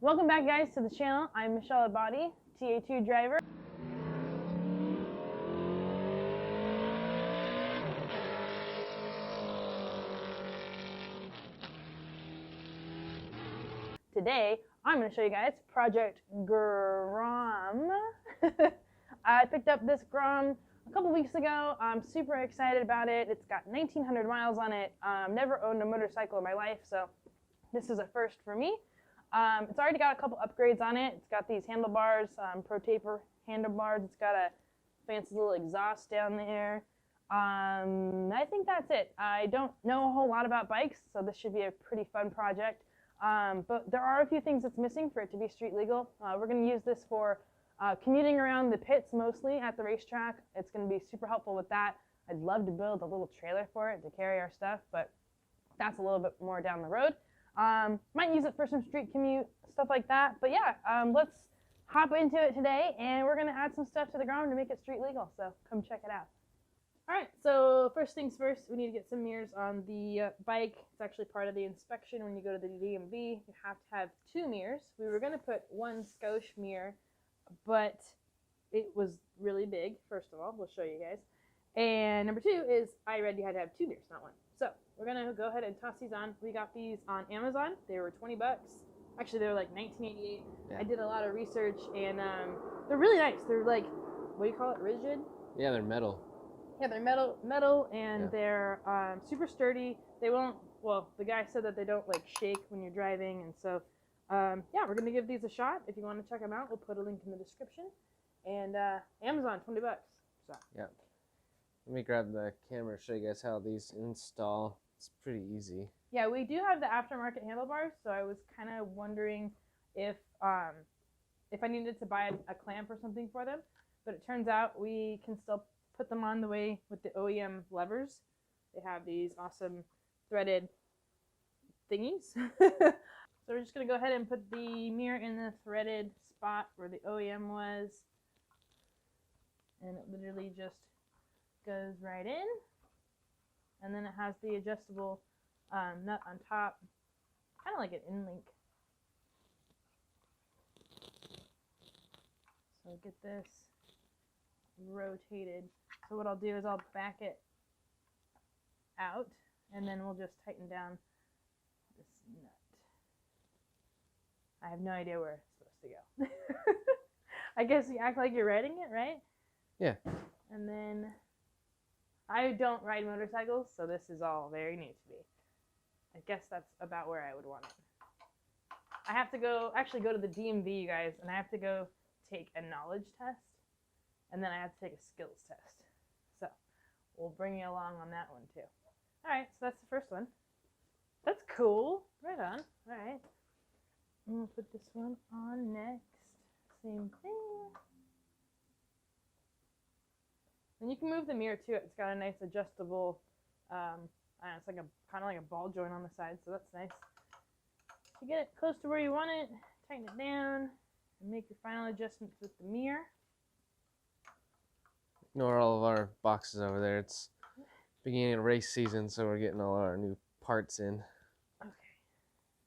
Welcome back, guys, to the channel. I'm Michelle Abadi, TA2 driver. Today, I'm going to show you guys Project GROM. I picked up this GROM a couple weeks ago. I'm super excited about it. It's got 1,900 miles on it. Never owned a motorcycle in my life, so this is a first for me. It's already got a couple upgrades on it. It's got these handlebars, Pro Taper handlebars. It's got a fancy little exhaust down there. I think that's it. I don't know a whole lot about bikes, so this should be a pretty fun project. But there are a few things that's missing for it to be street legal. We're going to use this for commuting around the pits mostly at the racetrack. It's going to be super helpful with that. I'd love to build a little trailer for it to carry our stuff, but that's a little bit more down the road. Might use it for some street commute, stuff like that. But yeah, let's hop into it today, and we're going to add some stuff to the ground to make it street legal. So come check it out. All right, so first things first, we need to get some mirrors on the bike. It's actually part of the inspection when you go to the DMV. You have to have 2 mirrors. We were going to put one Scotch mirror, but it was really big, first of all. We'll show you guys. And number 2 is I read you had to have 2 mirrors, not one. So we're going to go ahead and toss these on. We got these on Amazon. They were 20 bucks. Actually, they were like $19.88. Yeah. I did a lot of research, and they're really nice. They're like, what do you call it, rigid? Yeah, they're metal. Yeah, they're metal, and they're super sturdy. They won't, well, the guy said that they don't like shake when you're driving, and so, yeah, we're gonna give these a shot. If you want to check them out, we'll put a link in the description. And Amazon, 20 bucks. So. Yeah. Let me grab the camera and show you guys how these install. It's pretty easy. Yeah, we do have the aftermarket handlebars, so I was kind of wondering if I needed to buy a clamp or something for them, but it turns out we can still put them on the way with the OEM levers. They have these awesome threaded thingies. So we're just going to go ahead and put the mirror in the threaded spot where the OEM was. And it literally just goes right in. And then it has the adjustable nut on top, kind of like an in-link. So get this rotated. So what I'll do is I'll back it out, and then we'll just tighten down this nut. I have no idea where it's supposed to go. I guess you act like you're riding it, right? Yeah. And then I don't ride motorcycles, so this is all very new to me. I guess that's about where I would want it. I have to go to the DMV, you guys, and I have to go take a knowledge test. And then I have to take a skills test. So we'll bring you along on that one too. All right, so that's the first one. That's cool. Right on. All right. I'm going to put this one on next. Same thing. And you can move the mirror too. It's got a nice adjustable, it's like kind of like a ball joint on the side, so that's nice. To get it close to where you want it, tighten it down, and make your final adjustments with the mirror. Ignore all of our boxes over there. It's beginning of race season, so we're getting all our new parts in. Okay.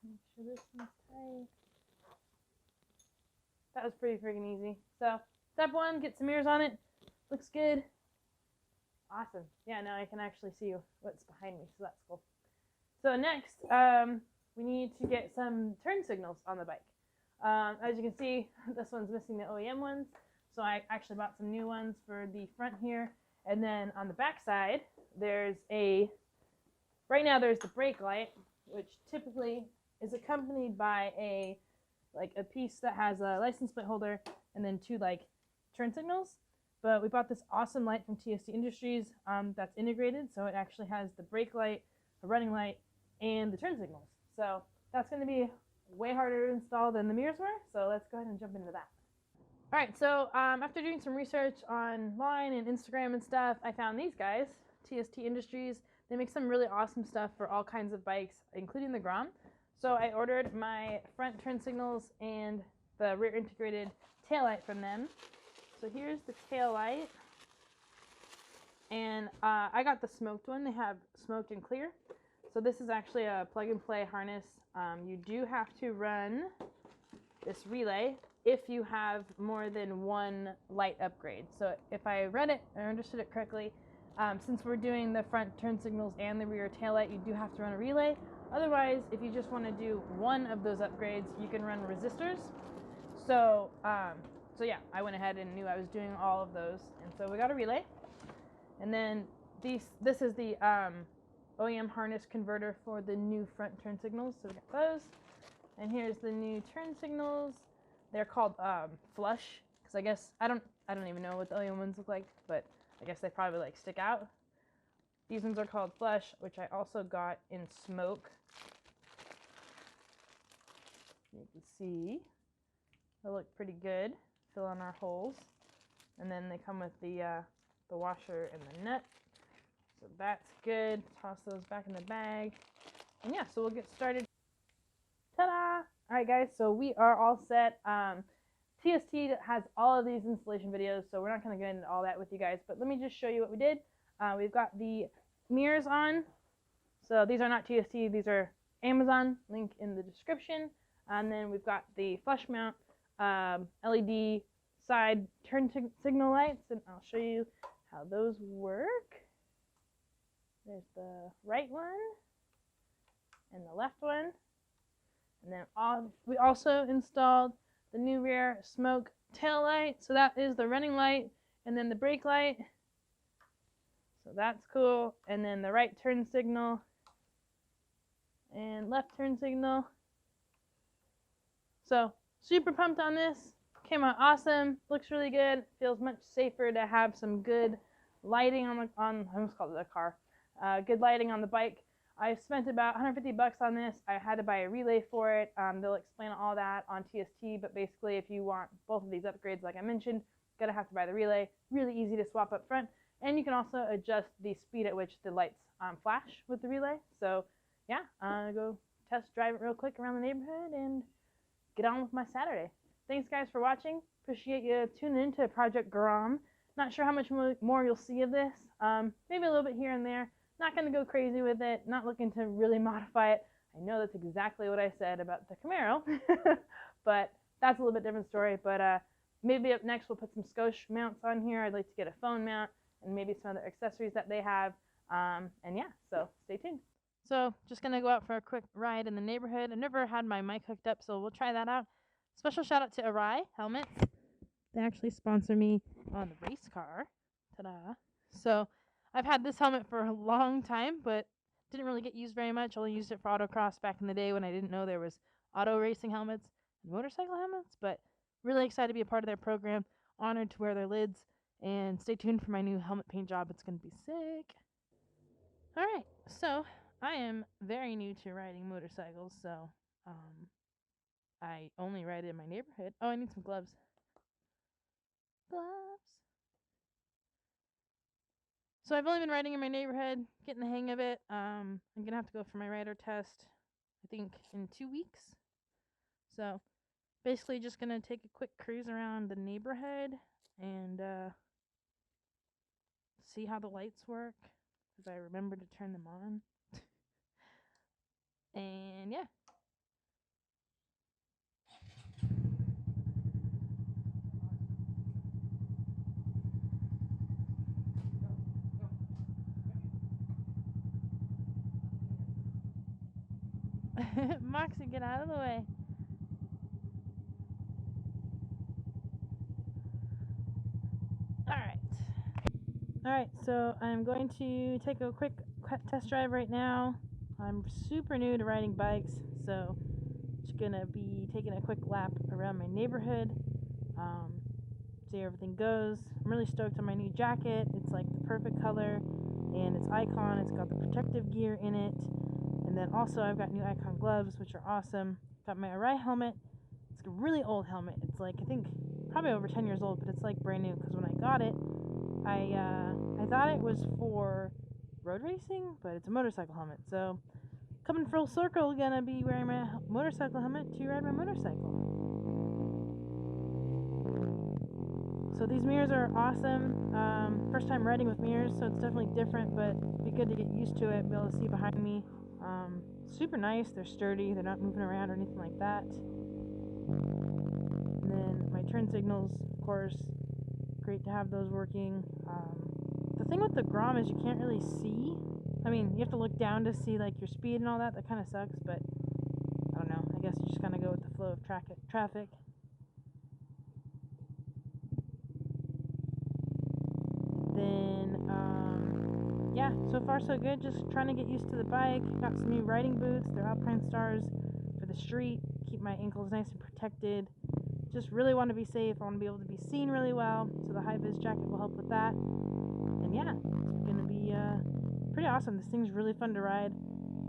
Make sure this one's tight. That was pretty freaking easy. So, step 1, get some mirrors on it. Looks good. Awesome. Yeah, now I can actually see what's behind me, so that's cool. So next, we need to get some turn signals on the bike. As you can see, this one's missing the OEM ones. So I actually bought some new ones for the front here. And then on the back side, there's right now there's the brake light, which typically is accompanied by a piece that has a license plate holder and then 2 turn signals. But we bought this awesome light from TST Industries that's integrated. So it actually has the brake light, a running light, and the turn signals. So that's going to be way harder to install than the mirrors were. So let's go ahead and jump into that. All right, so after doing some research online and Instagram and stuff, I found these guys, TST Industries. They make some really awesome stuff for all kinds of bikes, including the GROM. So I ordered my front turn signals and the rear integrated taillight from them. So here's the taillight. And I got the smoked one. They have smoked and clear. So this is actually a plug and play harness. You do have to run this relay if you have more than one light upgrade. So if I read it or understood it correctly, since we're doing the front turn signals and the rear tail light, you do have to run a relay. Otherwise, if you just want to do one of those upgrades, you can run resistors. So yeah, I went ahead and knew I was doing all of those, and so we got a relay. And then this is the OEM harness converter for the new front turn signals. So we got those. And here's the new turn signals. They're called flush, because I guess I don't even know what the OEM ones look like, but I guess they probably like stick out. These ones are called flush, which I also got in smoke. You can see they look pretty good. Fill in our holes, and then they come with the washer and the nut. So that's good. Toss those back in the bag, and yeah, so we'll get started. Ta-da! All right, guys, so we are all set. TST has all of these installation videos, so we're not going to get into all that with you guys, but let me just show you what we did. We've got the mirrors on. So these are not TST, these are Amazon, link in the description. And then we've got the flush mount LED side turn signal lights, and I'll show you how those work. There's the right one and the left one. And then we also installed the new rear smoke tail light. So that is the running light, and then the brake light. So that's cool. And then the right turn signal and left turn signal. So super pumped on this. Came out awesome. Looks really good. Feels much safer to have some good lighting on I almost called it a car. Good lighting on the bike. I spent about 150 bucks on this. I had to buy a relay for it. They'll explain all that on TST, but basically if you want both of these upgrades, like I mentioned, you're gonna have to buy the relay. Really easy to swap up front, and you can also adjust the speed at which the lights flash with the relay. So yeah, go test drive it real quick around the neighborhood and get on with my Saturday. Thanks guys for watching. Appreciate you tuning into Project GROM. Not sure how much more you'll see of this. Maybe a little bit here and there. Not going to go crazy with it. Not looking to really modify it. I know that's exactly what I said about the Camaro, but that's a little bit different story. But maybe up next we'll put some Scotch mounts on here. I'd like to get a phone mount and maybe some other accessories that they have. And yeah, so stay tuned. So just going to go out for a quick ride in the neighborhood. I've never had my mic hooked up, so we'll try that out. Special shout out to Arai Helmets. They actually sponsor me on the race car. Ta-da. So I've had this helmet for a long time, but didn't really get used very much. Only used it for autocross back in the day when I didn't know there was auto racing helmets and motorcycle helmets. But really excited to be a part of their program. Honored to wear their lids. And stay tuned for my new helmet paint job. It's going to be sick. All right. So I am very new to riding motorcycles. So I only ride in my neighborhood. Oh, I need some gloves. So I've only been riding in my neighborhood, getting the hang of it. I'm going to have to go for my rider test, I think, in 2 weeks. So basically just going to take a quick cruise around the neighborhood and see how the lights work, because I remember to turn them on. And yeah. Moxie, get out of the way. Alright, so I'm going to take a quick test drive right now. I'm super new to riding bikes, so just gonna be taking a quick lap around my neighborhood, see how everything goes. I'm really stoked on my new jacket. It's like the perfect color, and it's Icon. It's got the protective gear in it, and then also I've got new Icon gloves, which are awesome. Got my Arai helmet. It's a really old helmet. It's like, I think, probably over 10 years old, but it's like brand new, because when I got it, I thought it was for road racing, but it's a motorcycle helmet. So coming full circle, gonna be wearing my motorcycle helmet to ride my motorcycle. So these mirrors are awesome. First time riding with mirrors, so it's definitely different, but it'd be good to get used to it, be able to see behind me. Super nice. They're sturdy. They're not moving around or anything like that. turn signals, of course. Great to have those working. The thing with the GROM is you can't really see. I mean, you have to look down to see like your speed and all that. That kind of sucks, but I don't know. I guess you just kind of go with the flow of traffic. Then, yeah, so far so good. Just trying to get used to the bike. Got some new riding boots. They're Alpine Stars for the street. Keep my ankles nice and protected. Just really want to be safe. I want to be able to be seen really well, so the high-vis jacket will help with that. And yeah, it's going to be pretty awesome. This thing's really fun to ride,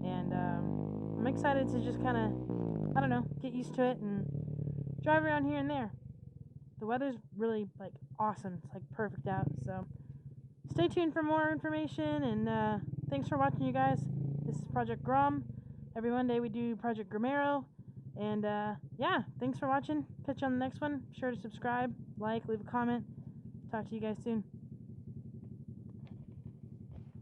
and I'm excited to just kind of, I don't know, get used to it and drive around here and there. The weather's really, like, awesome. It's, like, perfect out, so stay tuned for more information, and thanks for watching, you guys. This is Project GROM. Every Monday we do Project Gramero. And yeah, thanks for watching. Catch you on the next one. Be sure to subscribe, like, leave a comment. Talk to you guys soon.